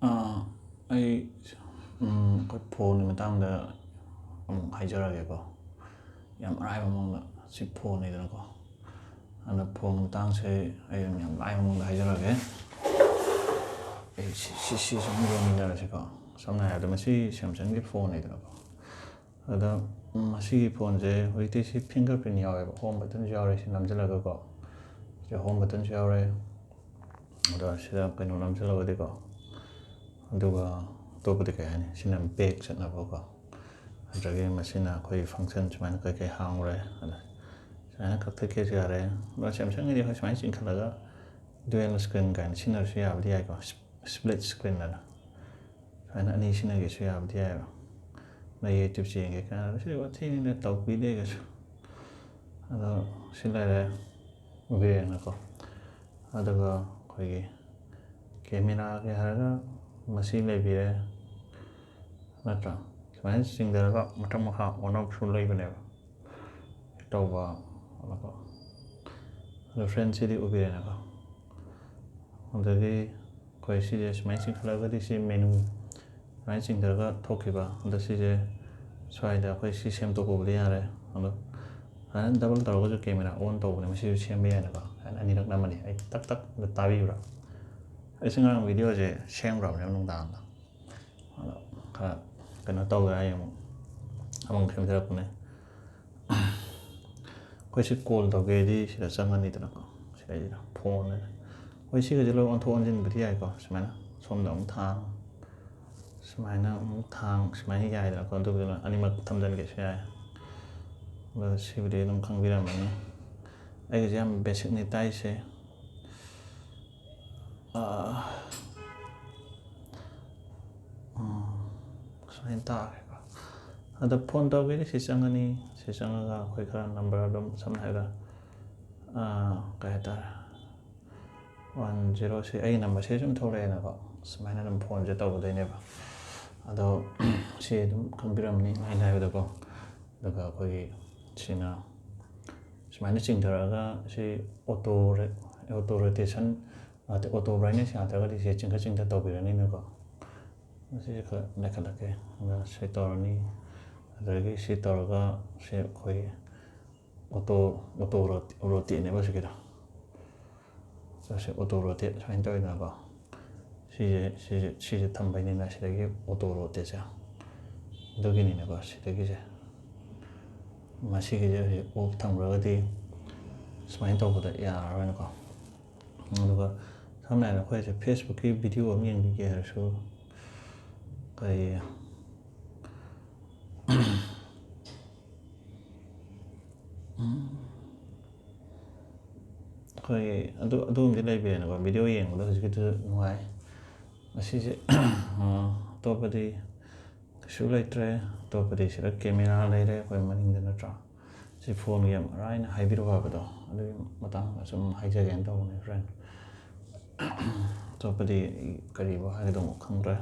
ꯑꯩ ꯑꯩꯈꯣꯏ ꯐꯣꯟꯒꯤ ꯃꯇꯥꯡꯗ ꯑꯃꯨꯛ ꯍꯥꯏꯖꯔꯛꯑꯒꯦꯀꯣ ꯌꯥꯝ ꯑꯔꯥꯏꯕ ꯃꯑꯣꯡꯗ ꯁꯤ ꯐꯣꯟꯅꯤꯗꯅꯀꯣ ꯑꯗꯨꯅ ꯐꯣꯟ ꯃꯇꯥꯡꯁꯦ ꯑꯩ ꯑꯗꯨꯝ ꯌꯥꯝ ꯂꯥꯏꯕ ꯃꯑꯣꯡꯗ ꯍꯥꯏꯖꯔꯛꯑꯒꯦ ꯑꯩ ꯁꯤ ꯁꯨꯝ ꯌꯦꯡꯃꯤꯟꯅꯔꯁꯤꯀꯣ ꯁꯝꯅ ꯍꯥꯏꯔꯕꯗ ꯃꯁꯤ ꯁꯦꯝꯁꯪꯒꯤ ꯐꯣꯟꯅꯤꯗꯅꯀꯣ ꯑꯗ ꯃꯁꯤꯒꯤ ꯐꯣꯟꯁꯦ ꯍꯧꯖꯤꯛꯇꯤ ꯁꯤ ꯐꯤꯡꯒꯔ ꯄ꯭ꯔꯤꯟ ꯌꯥꯎꯋꯦꯕ ꯍꯣꯝ ꯕꯇꯟꯁꯨ ꯌꯥꯎꯔꯦ ꯁꯤ ꯅꯝꯁꯤꯜꯂꯒꯀꯣ ꯁꯤ ꯍꯣꯝ ꯕꯇꯟꯁꯨ ꯌꯥꯎꯔꯦ ꯑꯗ ꯁꯤꯗ ꯀꯩꯅꯣ ꯅꯝꯁꯤꯜꯂꯒꯗꯤꯀꯣ ꯑꯗꯨꯒ ꯑꯇꯣꯞꯄꯗꯤ ꯀꯩ ꯍꯥꯏꯅꯤ ꯁꯤꯅ ꯕꯦꯛ ꯆꯠꯅꯕꯀꯣ ꯑꯗꯒꯤ ꯃꯁꯤꯅ ꯑꯩꯈꯣꯏ ꯐꯪꯁꯟ ꯁꯨꯃꯥꯏꯅ ꯀꯩꯀꯩ ꯍꯥꯡꯉꯨꯔꯦ ꯑꯗ ꯁꯨꯃꯥꯏꯅ ꯀꯛꯊꯠꯀꯦꯁꯨ ꯌꯥꯔꯦ ꯑꯗꯨꯒ ꯁꯦꯝꯁꯪꯒꯤꯗꯤ ꯑꯩꯈꯣꯏ ꯁꯨꯃꯥꯏꯅ ꯆꯤꯡꯈꯠꯂꯒ ꯗꯨꯋꯦꯜ ꯁ꯭ꯀ꯭ꯔꯤꯟ ꯀꯥꯏꯅ ꯁꯤꯖꯤꯟꯅꯔꯁꯨ ꯌꯥꯕꯗꯤ ꯌꯥꯏꯀꯣ ꯁ꯭ꯄ꯭ꯂꯤꯠ ꯁ꯭ꯀ꯭ꯔꯤꯟ ꯑꯅ ꯁꯨꯃꯥꯏꯅ ꯑꯅꯤ ꯁꯤꯖꯤꯟꯅꯒꯦꯁꯨ ꯌꯥꯕꯗꯤ ꯌꯥꯏꯑꯕ ꯅꯣꯏ ꯌꯨꯇ꯭ꯌꯨꯕ ꯌꯦꯡꯒꯦ ꯀꯥꯏꯅ ꯁꯤ ꯋꯥꯊꯤꯅꯤꯅ ꯇꯧꯕꯤꯗꯦꯒꯁꯨ ꯑꯗꯣ ꯁꯤ ꯂꯩꯔꯦ ꯎꯕꯤꯔꯦꯅꯀꯣ ꯑꯗꯨꯒ ꯑꯩꯈꯣꯏꯒꯤ ꯀꯦꯃꯦꯔꯥꯒꯤ ꯍꯥꯏꯔꯒ ꯃꯁꯤ ꯂꯩꯕꯤꯔꯦ ꯅꯠꯇ꯭ꯔꯥ ꯁꯨꯃꯥꯏꯅ ꯆꯤꯡꯊꯔꯒ ꯃꯊꯛ ꯃꯈꯥ ꯑꯣꯟꯅꯕꯁꯨ ꯂꯩꯕꯅꯦꯕ ꯇꯧꯕ ꯑꯗꯨꯒ ꯑꯗꯣ ꯐ꯭ꯔꯦꯟꯁꯤꯗꯤ ꯎꯕꯤꯔꯦꯅꯀꯣ ꯑꯗꯒꯤ ꯑꯩꯈꯣꯏ ꯁꯤꯁꯦ ꯁꯨꯃꯥꯏꯅ ꯆꯤꯡꯈꯠꯂꯒꯗꯤ ꯁꯤ ꯃꯦꯅꯨ ꯁꯨꯃꯥꯏꯅ ꯆꯤꯡꯊꯔꯒ ꯊꯣꯛꯈꯤꯕ ꯑꯗꯣ ꯁꯤꯁꯦ ꯁ꯭ꯋꯥꯏꯗ ꯑꯩꯈꯣꯏ ꯁꯤ ꯁꯦꯝꯗꯣꯛꯄꯕꯨꯗꯤ ꯌꯥꯔꯦ ꯑꯗꯣ ꯁꯨꯃꯥꯏꯅ ꯗꯕꯜ ꯇꯧꯔꯒꯁꯨ ꯀꯦꯃꯦꯔꯥ ꯑꯣꯟ ꯇꯧꯕꯅꯦ ꯃꯁꯤꯁꯨ ꯁꯦꯝꯕ ꯌꯥꯏꯅꯀꯣ ꯁꯨꯃꯥꯏꯅ ꯑꯅꯤꯔꯛ ꯅꯝꯃꯅꯤ ꯑꯩ ꯇꯛ ꯇꯛ ꯇꯥꯕꯤꯕ꯭ꯔꯥ ꯑꯩꯁꯨ ꯉꯔꯥꯡ ꯚꯤꯗꯤꯑꯣꯁꯦ ꯁꯦꯝꯈ꯭ꯔꯕꯅꯦꯕ ꯅꯨꯡꯗꯥꯡꯗ ꯑꯗꯣ ꯈꯔ ꯀꯩꯅꯣ ꯇꯧꯒꯦ ꯑꯩ ꯑꯃꯨꯛ ꯁꯦꯝꯖꯔꯛꯄꯅꯦ ꯑꯩꯈꯣꯏ ꯁꯤ ꯀꯣꯜ ꯇꯧꯒꯦꯗꯤ ꯁꯤꯗ ꯆꯪꯉꯅꯤꯗꯅꯀꯣ ꯁꯤꯗꯩꯁꯤꯗ ꯐꯣꯟ ꯑꯩꯈꯣꯏ ꯁꯤꯒꯁꯦ ꯂꯣꯏ ꯑꯣꯟꯊꯣꯛ ꯑꯣꯟꯁꯤꯟꯕꯗꯤ ꯌꯥꯏꯀꯣ ꯁꯨꯃꯥꯏꯅ ꯁꯣꯝꯗ ꯑꯃꯨꯛ ꯊꯥꯡ ꯁꯨꯃꯥꯏꯅ ꯑꯃꯨꯛ ꯊꯥꯡ ꯁꯨꯃꯥꯏꯅ ꯌꯥꯏꯗꯅꯀꯣ ꯑꯗꯨꯒꯤꯗꯨꯅ ꯑꯅꯤꯃꯛ ꯊꯝꯖꯤꯟꯒꯦꯁꯨ ꯌꯥꯏ ꯑꯗꯣ ꯁꯤꯕꯨꯗꯤ ꯑꯗꯨꯝ ꯈꯪꯕꯤꯔꯝꯃꯅꯤ ꯑꯩꯒꯤꯁꯦ ꯌꯥꯝ ꯕꯦꯁꯤꯛꯅꯤ ꯇꯥꯏꯁꯦ ꯁꯨꯃꯥꯏꯅ ꯇꯥꯈ꯭ꯔꯦꯀꯣ ꯑꯗꯣ ꯐꯣꯟ ꯇꯧꯒꯦꯗꯤ ꯁꯤ ꯆꯪꯉꯅꯤ ꯁꯤ ꯆꯪꯉꯒ ꯑꯩꯈꯣꯏ ꯈꯔ ꯅꯝꯕꯔ ꯑꯗꯨꯝ ꯁꯝꯅ ꯍꯥꯏꯔꯒ ꯀꯩ ꯍꯥꯏꯇꯥꯔꯦ 10 ꯁꯤ ꯑꯩꯒꯤ ꯅꯝꯕꯔꯁꯦ ꯁꯨꯝ ꯊꯣꯛꯂꯛꯑꯦꯅꯀꯣ ꯁꯨꯃꯥꯏꯅ ꯑꯗꯨꯝ ꯐꯣꯟꯁꯦ ꯇꯧꯒꯗꯣꯏꯅꯦꯕ ꯑꯗꯣ ꯁꯤ ꯑꯗꯨꯝ ꯈꯪꯕꯤꯔꯝꯃꯅꯤ ꯑꯩꯅ ꯍꯥꯏꯕꯗꯀꯣ ꯑꯗꯨꯒ ꯑꯩꯈꯣꯏꯒꯤ ꯁꯤꯅ ꯁꯨꯃꯥꯏꯅ ꯆꯤꯡꯊꯔꯛꯑꯒ ꯁꯤ ꯑꯣꯇꯣ ꯔꯣꯇꯦꯁꯟ ꯑꯣꯇꯣ ꯕ꯭ꯔꯥꯏꯠꯅꯦꯁ ꯌꯥꯗ꯭ꯔꯒꯗꯤ ꯁꯤ ꯆꯤꯡꯈꯠ ꯆꯤꯡꯊ ꯇꯧꯕꯤꯔꯅꯤꯅꯀꯣ ꯃꯁꯤꯁꯦ ꯈꯔ ꯂꯩꯈꯠꯂꯛꯀꯦ ꯑꯗꯨꯒ ꯁꯤ ꯇꯧꯔꯅꯤ ꯑꯗꯒꯤ ꯁꯤ ꯇꯧꯔꯒ ꯁꯤ ꯑꯩꯈꯣꯏ ꯑꯣꯇꯣ ꯔꯣꯇꯦꯠꯅꯦꯕ ꯁꯤꯒꯤꯗꯣ ꯁꯤ ꯑꯣꯇꯣ ꯔꯣꯇꯦꯠ ꯁꯨꯃꯥꯏꯅ ꯇꯧꯋꯤꯗꯅꯀꯣ ꯁꯤꯁꯦ ꯊꯝꯕꯩꯅꯤꯅ ꯁꯤꯗꯒꯤ ꯑꯣꯇꯣ ꯔꯣꯇꯦꯠꯁꯦ ꯑꯗꯨꯒꯤꯅꯤꯅꯀꯣ ꯁꯤꯗꯒꯤꯁꯦ ꯃꯁꯤꯒꯤꯁꯦ ꯍꯧꯖꯤꯛ ꯑꯣꯐ ꯊꯝꯈ꯭ꯔꯒꯗꯤ ꯁꯨꯃꯥꯏꯅ ꯇꯧꯕꯗ ꯌꯥꯔꯔꯣꯏꯅꯀꯣ ꯑꯗꯨꯒ ꯁꯝꯅ ꯍꯥꯏꯔꯕꯗ ꯑꯩꯈꯣꯏꯁꯦ ꯐꯦꯁꯕꯨꯛꯀꯤ ꯚꯤꯗꯤꯑꯣ ꯑꯃ ꯌꯦꯡꯕꯤꯒꯦ ꯍꯥꯏꯔꯁꯨ ꯀꯩ ꯑꯩꯈꯣꯏ ꯑꯗꯨꯒꯨꯝꯕꯗꯤ ꯂꯩꯕꯤꯔꯦꯅꯀꯣ ꯚꯤꯗꯤꯑꯣ ꯌꯦꯡꯕꯗ ꯍꯧꯖꯤꯛꯀꯤꯗꯨꯁꯨ ꯅꯨꯡꯉꯥꯏ ꯃꯁꯤꯁꯦ ꯑꯇꯣꯞꯄꯗꯤ ꯀꯩꯁꯨ ꯂꯩꯇ꯭ꯔꯦ ꯑꯇꯣꯞꯄꯗꯤ ꯁꯤꯗ ꯀꯦꯃꯦꯔꯥ ꯂꯩꯔꯦ ꯑꯩꯈꯣই ꯃꯅꯤꯡꯗ ꯅꯠꯇ꯭ꯔꯥ ꯁꯤ ꯐꯣꯟꯒꯤ ꯌꯥꯝ ꯑꯔꯥꯏꯅ ꯍꯥꯏꯕꯤꯔꯛꯑꯣ ꯍꯥꯏꯕꯗꯣ ꯑꯗꯨꯒꯤ ꯃꯇꯥꯡꯗ ꯁꯨꯝ ꯍꯥꯏꯖꯒꯦꯅ ꯇꯧꯕꯅꯦ ꯐ꯭ꯔꯦꯟ ꯑꯇꯣꯞꯄꯗꯤ ꯀꯔꯤꯕꯨ ꯍꯥꯏꯒꯗꯧꯅꯣ ꯈꯪꯗ꯭ꯔꯦ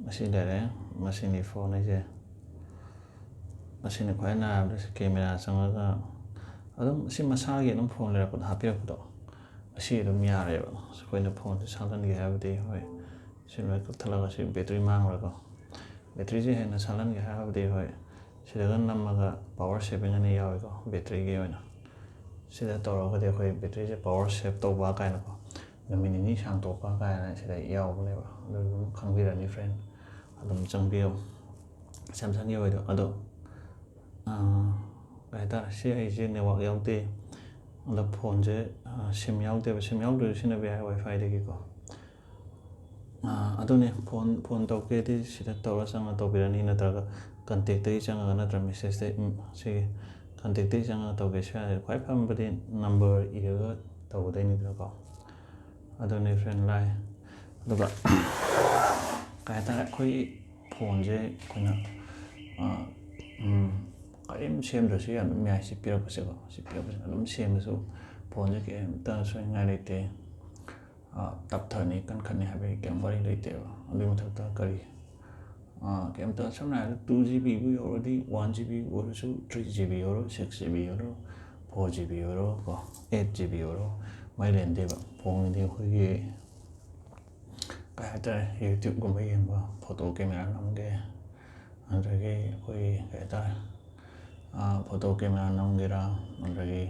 ꯃꯁꯤ ꯂꯩꯔꯦ ꯃꯁꯤꯅꯤ ꯐꯣꯟ ꯑꯩꯁꯦ ꯃꯁꯤꯅ ꯈ꯭ꯋꯥꯏ ꯅꯥꯏꯕꯗ ꯀꯦꯃꯦꯔꯥ ꯆꯪꯉꯒ ꯑꯗꯨꯝ ꯁꯤ ꯃꯁꯥꯒꯤ ꯑꯗꯨꯝ ꯐꯣꯟ ꯂꯩꯔꯛꯄꯗ ꯍꯥꯞꯄꯤꯔꯛꯄꯗꯣ ꯑꯁꯤ ꯑꯗꯨꯝ ꯌꯥꯔꯦꯕ ꯑꯩꯈꯣꯏꯅ ꯐꯣꯟꯁꯦ ꯁꯥꯜꯍꯟꯒꯦ ꯍꯥꯏꯕꯗꯤ ꯍꯣꯏ ꯁꯤ ꯂꯣꯏ ꯀꯛꯊꯠꯂꯒ ꯁꯤ ꯕꯦꯇ꯭ꯔꯤ ꯃꯥꯡꯈ꯭ꯔꯒ ꯕꯦꯇ꯭ꯔꯤꯁꯦ ꯍꯦꯟꯅ ꯁꯥꯜꯍꯟꯒꯦ ꯍꯥꯏꯔꯕꯗꯤ ꯍꯣꯏ ꯁꯤꯗꯒ ꯅꯝꯃꯒ ꯄꯋꯥꯔ ꯁꯦꯚꯤꯡ ꯑꯅ ꯌꯥꯎꯋꯦꯀꯣ ꯕꯦꯇ꯭ꯔꯤꯒꯤ ꯑꯣꯏꯅ ꯁꯤꯗ ꯇꯧꯔꯒꯗꯤ ꯑꯩꯈꯣꯏ ꯕꯦꯇ꯭ꯔꯤꯁꯦ ꯄꯋꯥꯔ ꯁꯦꯞ ꯇꯧꯕ ꯀꯥꯏꯅꯀꯣ ꯅꯨꯃꯤꯠ ꯅꯤꯅꯤ ꯁꯥꯡꯇꯣꯛꯄ ꯀꯥꯏꯅ ꯁꯤꯗ ꯌꯥꯎꯕꯅꯦꯕ ꯑꯗꯨ ꯑꯗꯨꯝ ꯈꯪꯕꯤꯔꯅꯤ ꯐ꯭ꯔꯦꯟ ꯑꯗꯨꯝ ꯆꯪꯕꯤꯌꯨ ꯁꯦꯝꯁꯪꯒꯤ ꯑꯣꯏꯗꯣ ꯑꯗꯣ ꯀꯩ ꯍꯥꯏꯇꯥꯔꯦ ꯁꯤ ꯑꯩꯁꯦ ꯅꯦꯠꯋꯥꯛ ꯌꯥꯎꯗꯦ ꯑꯗ ꯐꯣꯟꯁꯦ ꯁꯤꯝ ꯌꯥꯎꯗꯦꯕ ꯁꯤꯝ ꯌꯥꯎꯗ꯭ꯔꯁꯨ ꯁꯤꯖꯤꯟꯅꯕ ꯌꯥꯏ ꯋꯥꯏꯐꯥꯏꯗꯒꯤꯀꯣ ꯑꯗꯨꯅꯦ ꯐꯣꯟ ꯇꯧꯒꯦꯗꯤ ꯁꯤꯗ ꯇꯧꯔ ꯆꯪꯉ ꯇꯧꯕꯤꯔꯅꯤ ꯅꯠꯇ꯭ꯔꯒ ꯀꯟꯇꯦꯛꯇꯒꯤ ꯆꯪꯉꯒ ꯅꯠꯇ꯭ꯔꯒ ꯃꯦꯁꯦꯖꯇꯒꯤ ꯁꯤꯒꯤ ꯀꯟꯇꯦꯛꯇꯒꯤ ꯆꯪꯉꯒ ꯇꯧꯒꯦꯁꯨ ꯌꯥꯏ ꯈ꯭ꯋꯥꯏ ꯐꯕꯗꯤ ꯅꯝꯕꯔ ꯏꯔꯒ ꯇꯧꯒꯗꯣꯏꯅꯤꯗꯅꯀꯣ ꯑꯗꯨꯅꯤ ꯐ꯭ꯔꯦꯟ ꯂꯥꯏ ꯑꯗꯨꯒ ꯀꯩ ꯍꯥꯏꯇꯥꯔꯦ ꯑꯩꯈꯣꯏ ꯐꯣꯟꯁꯦ ꯑꯩꯈꯣꯏꯅ ꯀꯔꯤꯝ ꯁꯦꯝꯗ꯭ꯔꯁꯨ ꯑꯗꯨꯝ ꯌꯥꯏ ꯁꯤ ꯄꯤꯔꯛꯄꯁꯦꯀꯣ ꯁꯤ ꯄꯤꯔꯛꯄꯁꯤꯅ ꯑꯗꯨꯝ ꯁꯦꯝꯕꯁꯨ ꯐꯣꯟꯁꯦ ꯀꯩꯝꯇ ꯁꯣꯏꯅꯤꯡꯉꯥꯏ ꯂꯩꯇꯦ ꯇꯞꯊꯅꯤ ꯀꯟꯈꯠꯅꯤ ꯍꯥꯏꯕꯒꯤ ꯀꯩꯝ ꯋꯥꯔꯤ ꯂꯩꯇꯦꯕ ꯑꯗꯨꯒꯤ ꯃꯊꯛꯇ ꯀꯔꯤ ꯀꯩꯝꯇ ꯁꯝꯅ ꯍꯥꯏꯔꯕꯗ 2GB ꯌꯧꯔꯗꯤ 1GB ꯑꯣꯏꯔꯁꯨ 3GB ꯑꯣꯏꯔꯣ 6GB ꯑꯣꯏꯔꯣ 4GB ꯑꯣꯏꯔꯣ ꯀꯣ 8GB ꯑꯣꯏꯔꯣ ꯃꯩ ꯂꯦꯟꯗꯦꯕ ꯐꯣꯟꯗꯤ ꯑꯩꯈꯣꯏꯒꯤ ꯀꯩ ꯍꯥꯏꯇꯥꯔꯦ ꯌꯨꯇ꯭ꯌꯨꯕꯒꯨꯝꯕ ꯌꯦꯡꯕ ꯐꯣꯇꯣ ꯀꯦꯃꯦꯔꯥ ꯅꯝꯒꯦ ꯑꯗꯨꯗꯒꯤ ꯑꯩꯈꯣꯏꯒꯤ ꯀꯩ ꯍꯥꯏꯇꯥꯔꯦ ꯐꯣꯇꯣ ꯀꯦꯃꯦꯔꯥ ꯅꯝꯒꯦꯔꯥ ꯑꯗꯨꯗꯒꯤ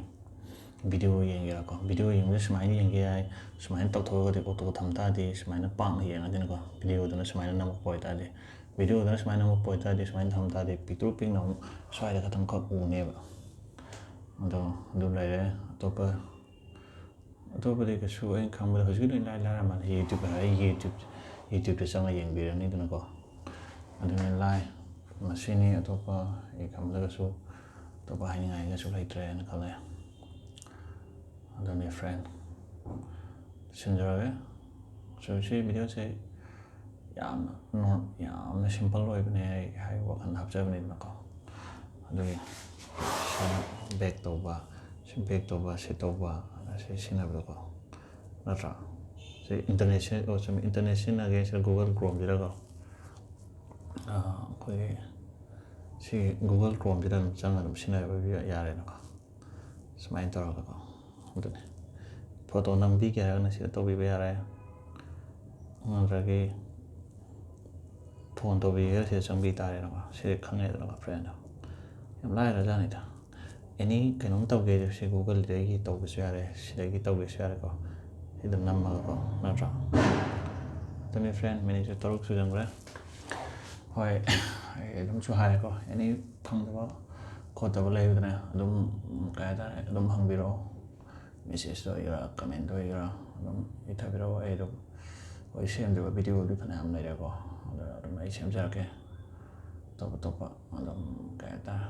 ꯚꯤꯗꯤꯑꯣ ꯌꯦꯡꯒꯦꯔꯥꯀꯣ ꯚꯤꯗꯤꯑꯣ ꯌꯦꯡꯕꯁꯦ ꯁꯨꯃꯥꯏꯅ ꯌꯦꯡꯒꯦ ꯌꯥꯏ ꯁꯨꯃꯥꯏꯅ ꯇꯧꯊꯣꯛꯑꯒꯗꯤ ꯑꯣꯇꯣ ꯊꯝ ꯇꯥꯔꯗꯤ ꯁꯨꯃꯥꯏꯅ ꯄꯥꯛꯅ ꯌꯦꯡꯉꯗꯤꯅꯀꯣ ꯚꯤꯗꯤꯑꯣꯗꯨꯅ ꯁꯨꯃꯥꯏꯅ ꯅꯝꯃꯛꯄ ꯑꯣꯏꯇꯥꯔꯗꯤ ꯚꯤꯗꯤꯑꯣꯗꯨꯅ ꯁꯨꯃꯥꯏꯅ ꯅꯝꯃꯛꯄ ꯑꯣꯏꯇꯥꯔꯗꯤ ꯁꯨꯃꯥꯏꯅ ꯊꯝ ꯇꯥꯔꯗꯤ ꯄꯤꯛꯇ꯭ꯔꯨ ꯄꯤꯛꯅ ꯑꯃꯨꯛ ꯁ꯭ꯋꯥꯏꯗ ꯈꯛꯇꯪꯈꯛ ꯎꯅꯦꯕ ꯑꯗꯣ ꯑꯗꯨ ꯂꯩꯔꯦ ꯑꯇꯣꯞꯄꯗꯤ ꯀꯩꯁꯨ ꯑꯩꯅ ꯈꯪꯕꯗ ꯍꯧꯖꯤꯛꯀꯤꯗꯤ ꯏꯂꯥꯏ ꯂꯥꯏꯔꯝꯃꯅꯤ ꯌꯨꯇ꯭ꯌꯨꯕ ꯍꯥꯏꯔꯦ ꯌꯨꯇ꯭ꯌꯨꯕꯇ ꯆꯪꯉ ꯌꯦꯡꯕꯤꯔꯅꯤꯗꯅꯀꯣ ꯑꯗꯨꯅ ꯂꯥꯏ ꯃꯁꯤꯅꯤ ꯑꯇꯣꯞꯄ ꯑꯩ ꯈꯪꯕꯗꯒꯁꯨ ꯑꯇꯣꯞꯄ ꯍꯥꯏꯅꯤꯡꯉꯥꯏꯒꯁꯨ ꯂꯩꯇ꯭ꯔꯦꯅ ꯈꯜꯂꯦ ꯑꯗꯨꯅꯤ ꯐ꯭ꯔꯦꯟ ꯂꯣꯏꯁꯤꯟꯖꯔꯒꯦ ꯁꯤ ꯚꯤꯗꯤꯑꯣꯁꯦ ꯌꯥꯝꯅ ꯁꯤꯝꯄꯜ ꯑꯣꯏꯕꯅꯦ ꯑꯩ ꯋꯥꯈꯜ ꯍꯥꯞꯆꯕꯅꯤꯗꯅꯀꯣ ꯑꯗꯨꯒꯤ ꯕꯦꯛ ꯇꯧꯕ ꯁꯤ ꯇꯧꯕ ꯑꯁꯤ ꯁꯤꯖꯤꯟꯅꯕꯗꯀꯣ ꯅꯠꯇ꯭ꯔꯥ ꯁꯤ ꯏꯟꯇꯔꯅꯦꯠ ꯁꯤꯖꯤꯟꯅꯒꯦ ꯁꯤꯗ ꯒꯨꯒꯜ ꯀ꯭ꯔꯣꯝꯁꯤꯗꯀꯣ ꯑꯩꯈꯣꯏꯒꯤ ꯁꯤ ꯒꯨꯒꯜ ꯀ꯭ꯔꯣꯝꯁꯤꯗ ꯑꯗꯨꯝ ꯆꯪꯉ ꯑꯗꯨꯝ ꯁꯤꯖꯤꯟꯅꯕ ꯌꯥꯔꯦꯅꯀꯣ ꯁꯨꯃꯥꯏꯅ ꯇꯧꯔꯒꯀꯣ ꯑꯗꯨꯅꯤ ꯐꯣꯇꯣ ꯅꯝꯕꯤꯒꯦ ꯍꯥꯏꯔꯒꯅ ꯁꯤꯗ ꯇꯧꯕꯤꯕ ꯌꯥꯔꯦ ꯑꯗꯨꯗꯒꯤ ꯐꯣꯟ ꯇꯧꯕꯤꯒꯦꯔꯥ ꯁꯤꯗ ꯆꯪꯕꯤ ꯇꯥꯔꯦꯅꯀꯣ ꯁꯤꯗꯤ ꯈꯪꯉꯦꯗꯅꯀꯣ ꯐ꯭ꯔꯦꯟꯗꯣ ꯌꯥꯝ ꯂꯥꯏꯔꯖꯥꯠꯅꯤꯗ ꯑꯦꯅꯤ ꯀꯩꯅꯣꯝ ꯇꯧꯒꯦ ꯁꯤ ꯒꯨꯒꯜꯗꯒꯤ ꯇꯧꯕꯁꯨ ꯌꯥꯔꯦ ꯁꯤꯗꯒꯤ ꯇꯧꯒꯦꯁꯨ ꯌꯥꯔꯦꯀꯣ ꯁꯤꯗ ꯅꯝꯃꯒꯀꯣ ꯅꯠꯇ꯭ꯔꯥ ꯑꯗꯨꯅꯤ ꯐ꯭ꯔꯦꯟ ꯃꯤꯅꯤꯠꯁꯨ 3 ꯁꯨꯖꯟꯈ꯭ꯔꯦ ꯍꯣꯏ ꯑꯩ ꯑꯗꯨꯝꯁꯨ ꯍꯥꯏꯔꯦꯀꯣ ꯑꯦꯅꯤ ꯐꯪꯗꯕ ꯈꯣꯠꯇꯕ ꯂꯩꯕꯗꯅꯦ ꯑꯗꯨꯝ ꯀꯩ ꯍꯥꯏꯇꯥꯔꯦ ꯑꯗꯨꯝ ꯍꯪꯕꯤꯔꯛꯑꯣ ꯃꯦꯁꯦꯖꯇ ꯑꯣꯏꯒꯦꯔꯥ ꯀꯃꯦꯟꯇ ꯑꯣꯏꯒꯦꯔꯥ ꯑꯗꯨꯝ ꯏꯊꯕꯤꯔꯛꯑꯣ ꯑꯩ ꯑꯗꯨꯝ ꯍꯣꯏ ꯁꯦꯝꯗ꯭ꯔꯤꯕ ꯚꯤꯗꯤꯑꯣꯗꯤ ꯐꯅꯌꯥꯝ ꯂꯩꯔꯦꯀꯣ ꯑꯗꯨ ꯑꯗꯨꯝ ꯑꯩ ꯁꯦꯝꯖꯔꯛꯀꯦ ꯑꯇꯣꯞꯄ ꯑꯗꯨꯝ ꯀꯩ ꯍꯥꯏꯇꯥꯔꯦ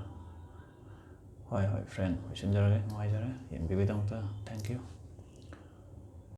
ꯍꯣꯏ ꯐ꯭ꯔꯦꯟ ꯂꯣꯏꯁꯤꯟꯖꯔꯒꯦ ꯅꯨꯡꯉꯥꯏꯖꯔꯦ ꯌꯦꯡꯕꯤꯕꯒꯤꯗꯃꯛꯇ ꯊꯦꯡꯛ ꯌꯨ